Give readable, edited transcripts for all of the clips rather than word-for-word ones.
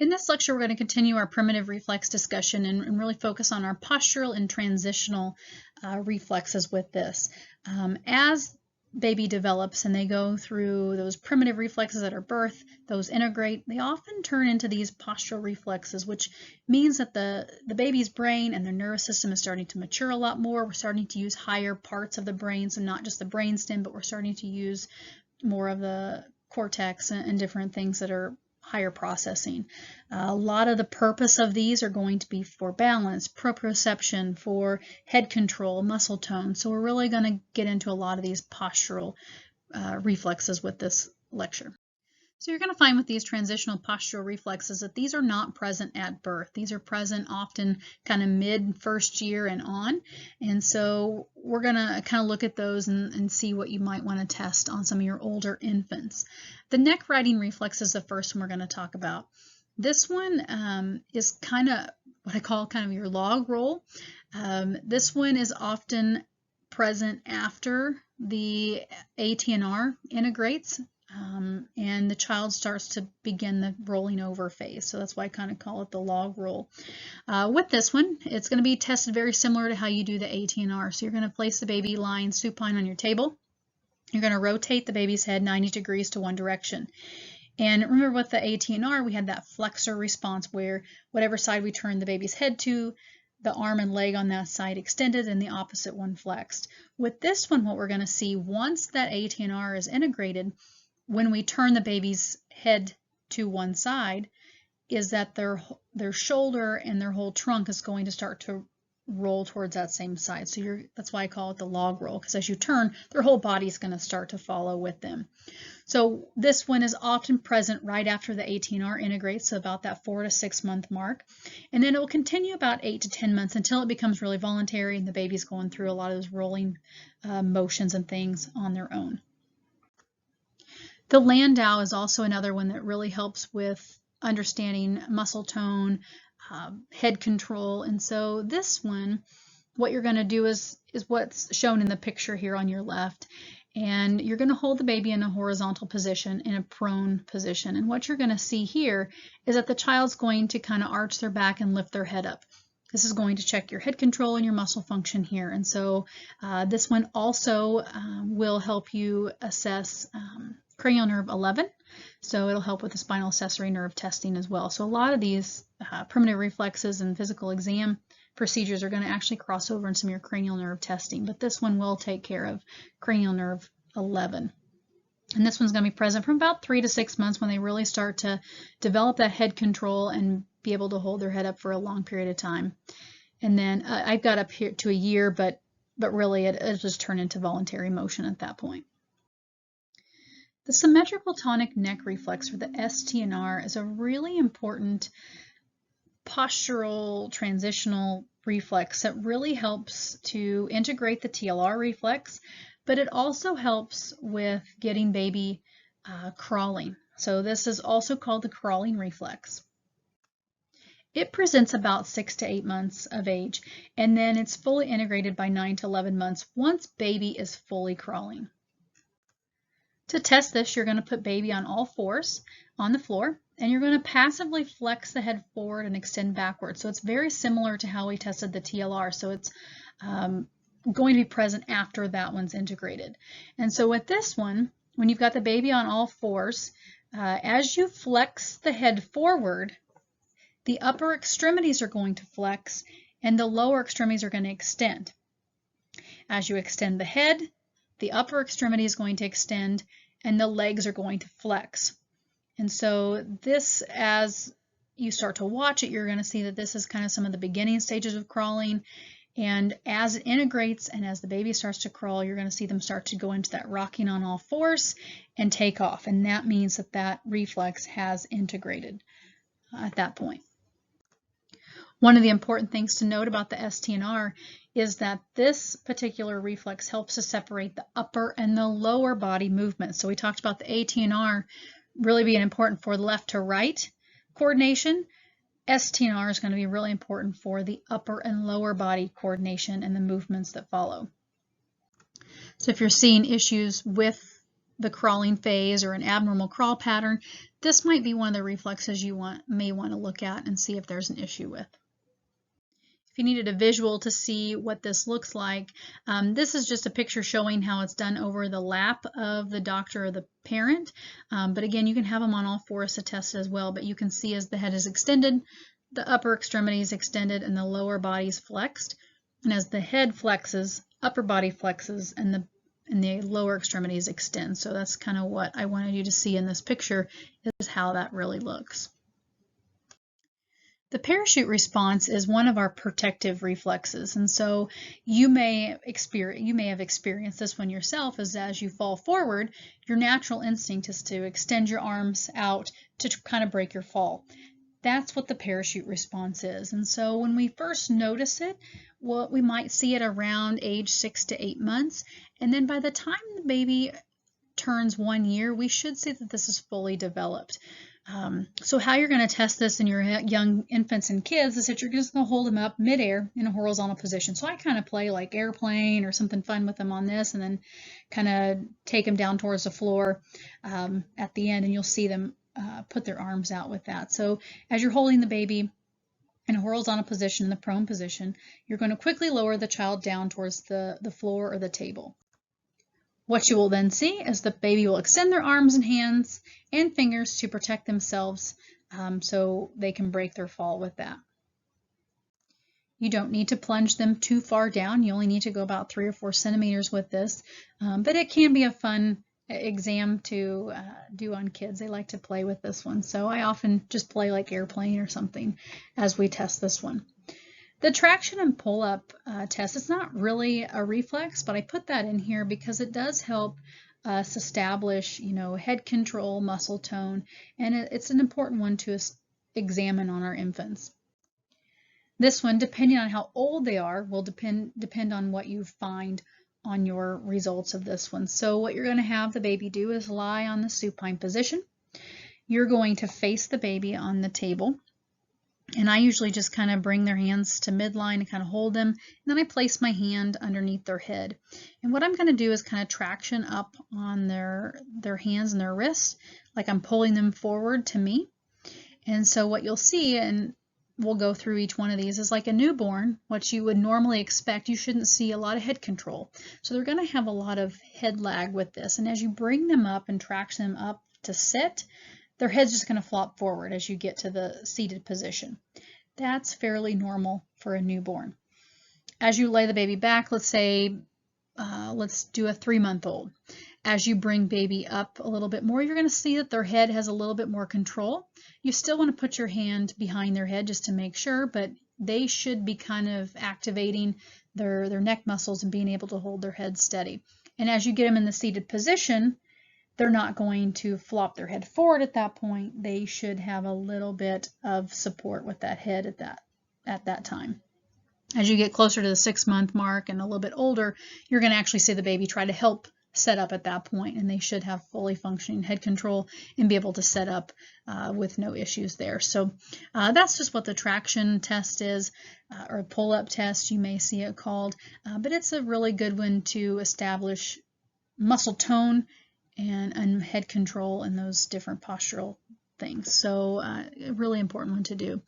In this lecture, we're going to continue our primitive reflex discussion and really focus on our postural and transitional reflexes with this. As baby develops and they go through those primitive reflexes at our birth, those integrate, they often turn into these postural reflexes, which means that the baby's brain and their nervous system is starting to mature a lot more. We're starting to use higher parts of the brain, so not just the brainstem, but we're starting to use more of the cortex and different things that are higher processing. A lot of the purpose of these are going to be for balance, proprioception, for head control, muscle tone. So we're really going to get into a lot of these postural reflexes with this lecture. So you're going to find with these transitional postural reflexes that these are not present at birth. These are present often kind of mid-first year and on. And so we're going to kind of look at those and see what you might want to test on some of your older infants. The neck riding reflex is the first one we're going to talk about. This one is kind of what I call kind of your log roll. This one is often present after the ATNR integrates. And the child starts to begin the rolling over phase. So that's why I kind of call it the log roll. With this one, it's going to be tested very similar to how you do the ATNR. So you're going to place the baby lying supine on your table. You're going to rotate the baby's head 90 degrees to one direction. And remember with the ATNR, we had that flexor response where whatever side we turned the baby's head to, the arm and leg on that side extended and the opposite one flexed. With this one, what we're going to see once that ATNR is integrated, when we turn the baby's head to one side, is that their shoulder and their whole trunk is going to start to roll towards that same side. So that's why I call it the log roll, because as you turn, their whole body is going to start to follow with them. So this one is often present right after the ATNR integrates, so about that 4 to 6 month mark. And then it will continue about 8 to 10 months until it becomes really voluntary and the baby's going through a lot of those rolling motions and things on their own. The Landau is also another one that really helps with understanding muscle tone, head control. And so this one, what you're going to do is what's shown in the picture here on your left. And you're going to hold the baby in a horizontal position, in a prone position. And what you're going to see here is that the child's going to kind of arch their back and lift their head up. This is going to check your head control and your muscle function here. And so this one also will help you assess cranial nerve 11. So it'll help with the spinal accessory nerve testing as well. So a lot of these primitive reflexes and physical exam procedures are going to actually cross over in some of your cranial nerve testing, but this one will take care of cranial nerve 11. And this one's going to be present from about 3 to 6 months when they really start to develop that head control and be able to hold their head up for a long period of time. And then I've got up here to a year, but really it'll just turn into voluntary motion at that point. The symmetrical tonic neck reflex, or the STNR, is a really important postural transitional reflex that really helps to integrate the TLR reflex, but it also helps with getting baby crawling. So this is also called the crawling reflex. It presents about 6 to 8 months of age, and then it's fully integrated by 9 to 11 months once baby is fully crawling. To test this, you're going to put baby on all fours on the floor, and you're going to passively flex the head forward and extend backward. So it's very similar to how we tested the TLR. So it's going to be present after that one's integrated. And so with this one, when you've got the baby on all fours, as you flex the head forward, the upper extremities are going to flex and the lower extremities are going to extend. As you extend the head, the upper extremity is going to extend and the legs are going to flex. And so this, as you start to watch it, you're going to see that this is kind of some of the beginning stages of crawling. And as it integrates and as the baby starts to crawl, you're going to see them start to go into that rocking on all fours and take off. And that means that that reflex has integrated at that point. One of the important things to note about the STNR is that this particular reflex helps to separate the upper and the lower body movements. So we talked about the ATNR really being important for left to right coordination. STNR is going to be really important for the upper and lower body coordination and the movements that follow. So if you're seeing issues with the crawling phase or an abnormal crawl pattern, this might be one of the reflexes you may want to look at and see if there's an issue with. If you needed a visual to see what this looks like, this is just a picture showing how it's done over the lap of the doctor or the parent. But again, you can have them on all fours to test it as well, but you can see as the head is extended, the upper extremities extended and the lower body's flexed. And as the head flexes, upper body flexes and the lower extremities extend. So that's kind of what I wanted you to see in this picture, is how that really looks. The parachute response is one of our protective reflexes, and so you may have experienced this one yourself, as you fall forward, your natural instinct is to extend your arms out to kind of break your fall. That's what the parachute response is. And so when we first notice it, we might see it around age 6 to 8 months, and then by the time the baby turns 1 year, we should see that this is fully developed. So how you're going to test this in your young infants and kids is that you're just going to hold them up midair in a horizontal position. So I kind of play like airplane or something fun with them on this, and then kind of take them down towards the floor at the end, and you'll see them put their arms out with that. So as you're holding the baby in a horizontal position, in the prone position, you're going to quickly lower the child down towards the floor or the table. What you will then see is the baby will extend their arms and hands and fingers to protect themselves so they can break their fall with that. You don't need to plunge them too far down. You only need to go about 3 or 4 centimeters with this, but it can be a fun exam to do on kids. They like to play with this one, so I often just play like airplane or something as we test this one. The traction and pull-up test, it's not really a reflex, but I put that in here because it does help us establish, head control, muscle tone, and it's an important one to examine on our infants. This one, depending on how old they are, will depend on what you find on your results of this one. So what you're going to have the baby do is lie on the supine position. You're going to face the baby on the table. And I usually just kind of bring their hands to midline and kind of hold them. And then I place my hand underneath their head. And what I'm going to do is kind of traction up on their hands and their wrists, like I'm pulling them forward to me. And so what you'll see, and we'll go through each one of these, is like a newborn, what you would normally expect, you shouldn't see a lot of head control. So they're going to have a lot of head lag with this. And as you bring them up and traction them up to sit, their head's just going to flop forward as you get to the seated position. That's fairly normal for a newborn. As you lay the baby back, let's say, let's do a 3-month-old. As you bring baby up a little bit more, you're going to see that their head has a little bit more control. You still want to put your hand behind their head just to make sure, but they should be kind of activating their neck muscles and being able to hold their head steady. And as you get them in the seated position, they're not going to flop their head forward at that point. They should have a little bit of support with that head at that time. As you get closer to the 6-month mark and a little bit older, you're going to actually see the baby try to help set up at that point, and they should have fully functioning head control and be able to set up with no issues there. So that's just what the traction test is, or pull-up test, you may see it called, but it's a really good one to establish muscle tone and head control and those different postural things. So a really important one to do.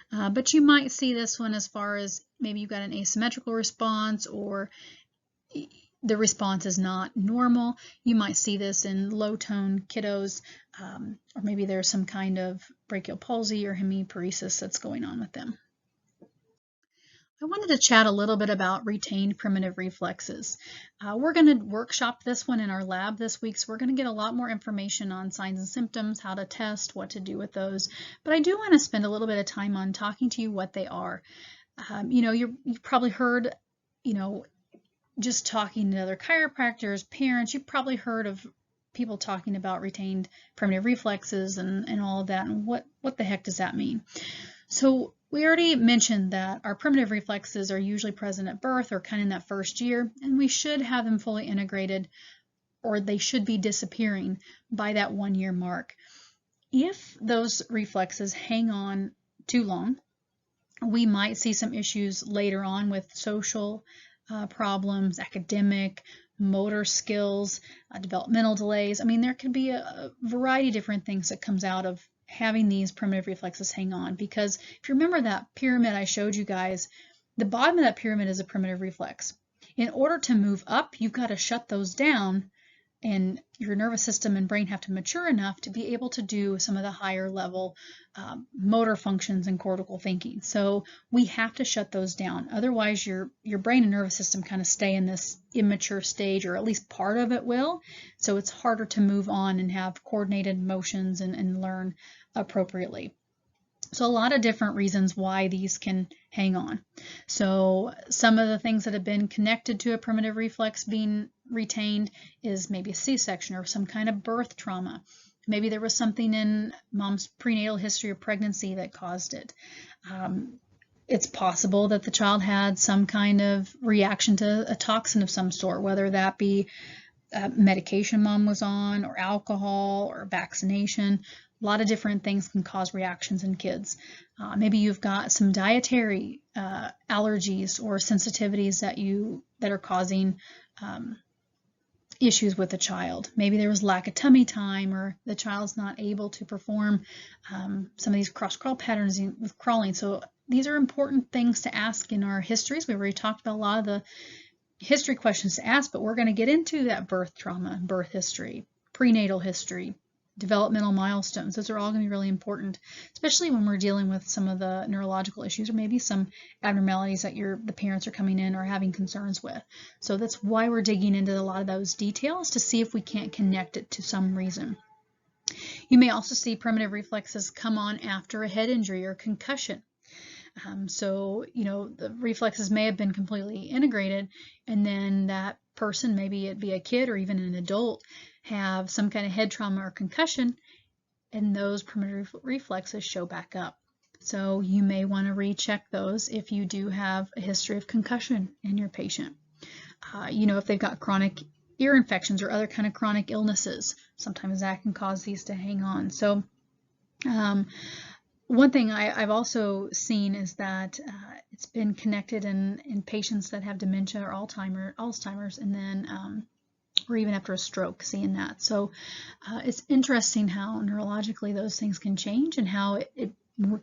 But you might see this one as far as maybe you've got an asymmetrical response, or the response is not normal. You might see this in low tone kiddos, or maybe there's some kind of brachial palsy or hemiparesis that's going on with them. I wanted to chat a little bit about retained primitive reflexes. We're going to workshop this one in our lab this week, so we're going to get a lot more information on signs and symptoms, how to test, what to do with those. But I do want to spend a little bit of time on talking to you what they are. You've probably heard, just talking to other chiropractors, parents, you've probably heard of people talking about retained primitive reflexes and all of that, and what the heck does that mean? So we already mentioned that our primitive reflexes are usually present at birth or kind of in that first year, and we should have them fully integrated, or they should be disappearing by that 1-year mark. If those reflexes hang on too long, we might see some issues later on with social problems, academic, motor skills, developmental delays. I mean, there could be a variety of different things that comes out of having these primitive reflexes hang on, because if you remember that pyramid I showed you guys, the bottom of that pyramid is a primitive reflex. In order to move up, you've got to shut those down, and your nervous system and brain have to mature enough to be able to do some of the higher level motor functions and cortical thinking. So we have to shut those down. Otherwise, your brain and nervous system kind of stay in this immature stage, or at least part of it will. So it's harder to move on and have coordinated motions and learn appropriately. So a lot of different reasons why these can hang on. So some of the things that have been connected to a primitive reflex being retained is maybe a C-section or some kind of birth trauma. Maybe there was something in mom's prenatal history of pregnancy that caused it. It's possible that the child had some kind of reaction to a toxin of some sort, whether that be medication mom was on, or alcohol, or vaccination. A lot of different things can cause reactions in kids. Maybe you've got some dietary allergies or sensitivities that are causing issues with the child. Maybe there was lack of tummy time, or the child's not able to perform some of these cross-crawl patterns with crawling. So these are important things to ask in our histories. We've already talked about a lot of the history questions to ask, but we're going to get into that birth trauma, birth history, prenatal history, developmental milestones. Those are all going to be really important, especially when we're dealing with some of the neurological issues, or maybe some abnormalities that the parents are coming in or having concerns with. So that's why we're digging into a lot of those details, to see if we can't connect it to some reason. You may also see primitive reflexes come on after a head injury or concussion. So, the reflexes may have been completely integrated, and then that person, maybe it be a kid or even an adult, have some kind of head trauma or concussion, and those primitive reflexes show back up. So you may want to recheck those if you do have a history of concussion in your patient. If they've got chronic ear infections or other kind of chronic illnesses, sometimes that can cause these to hang on. So one thing I've also seen is that it's been connected in patients that have dementia or Alzheimer's, and then or even after a stroke, seeing that. So it's interesting how neurologically those things can change, and how it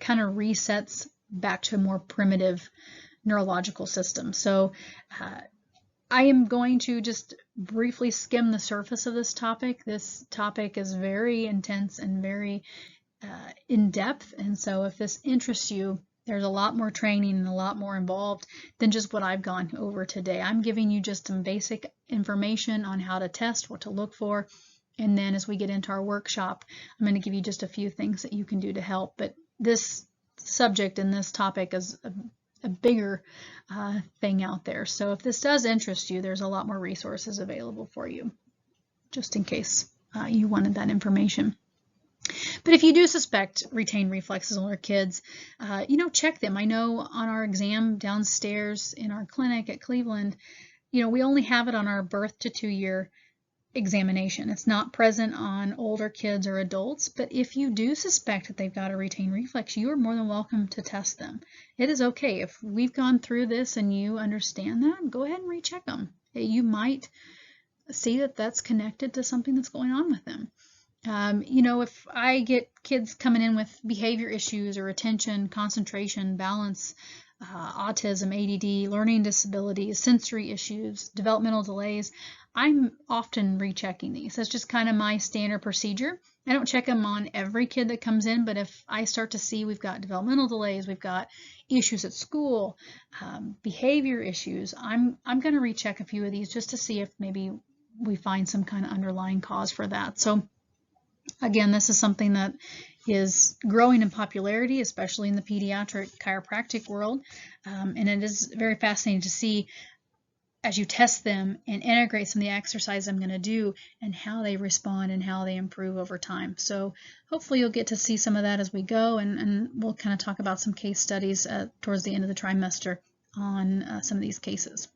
kind of resets back to a more primitive neurological system. So I am going to just briefly skim the surface of this topic. This topic is very intense and very in-depth, and so if this interests you, there's a lot more training and a lot more involved than just what I've gone over today. I'm giving you just some basic information on how to test, what to look for, and then as we get into our workshop, I'm going to give you just a few things that you can do to help. But this subject and this topic is a bigger thing out there. So if this does interest you, there's a lot more resources available for you, just in case you wanted that information. But if you do suspect retained reflexes in older kids, check them. I know on our exam downstairs in our clinic at Cleveland, we only have it on our birth to 2-year examination. It's not present on older kids or adults, but if you do suspect that they've got a retained reflex, you are more than welcome to test them. It is okay. If we've gone through this and you understand that, go ahead and recheck them. You might see that that's connected to something that's going on with them. If I get kids coming in with behavior issues or attention, concentration, balance, autism, ADD, learning disabilities, sensory issues, developmental delays, I'm often rechecking these. That's just kind of my standard procedure. I don't check them on every kid that comes in, but if I start to see we've got developmental delays, we've got issues at school, behavior issues, I'm going to recheck a few of these just to see if maybe we find some kind of underlying cause for that. So again, this is something that is growing in popularity, especially in the pediatric chiropractic world, and it is very fascinating to see as you test them and integrate some of the exercise I'm going to do and how they respond and how they improve over time. So hopefully you'll get to see some of that as we go, and we'll kind of talk about some case studies towards the end of the trimester on some of these cases.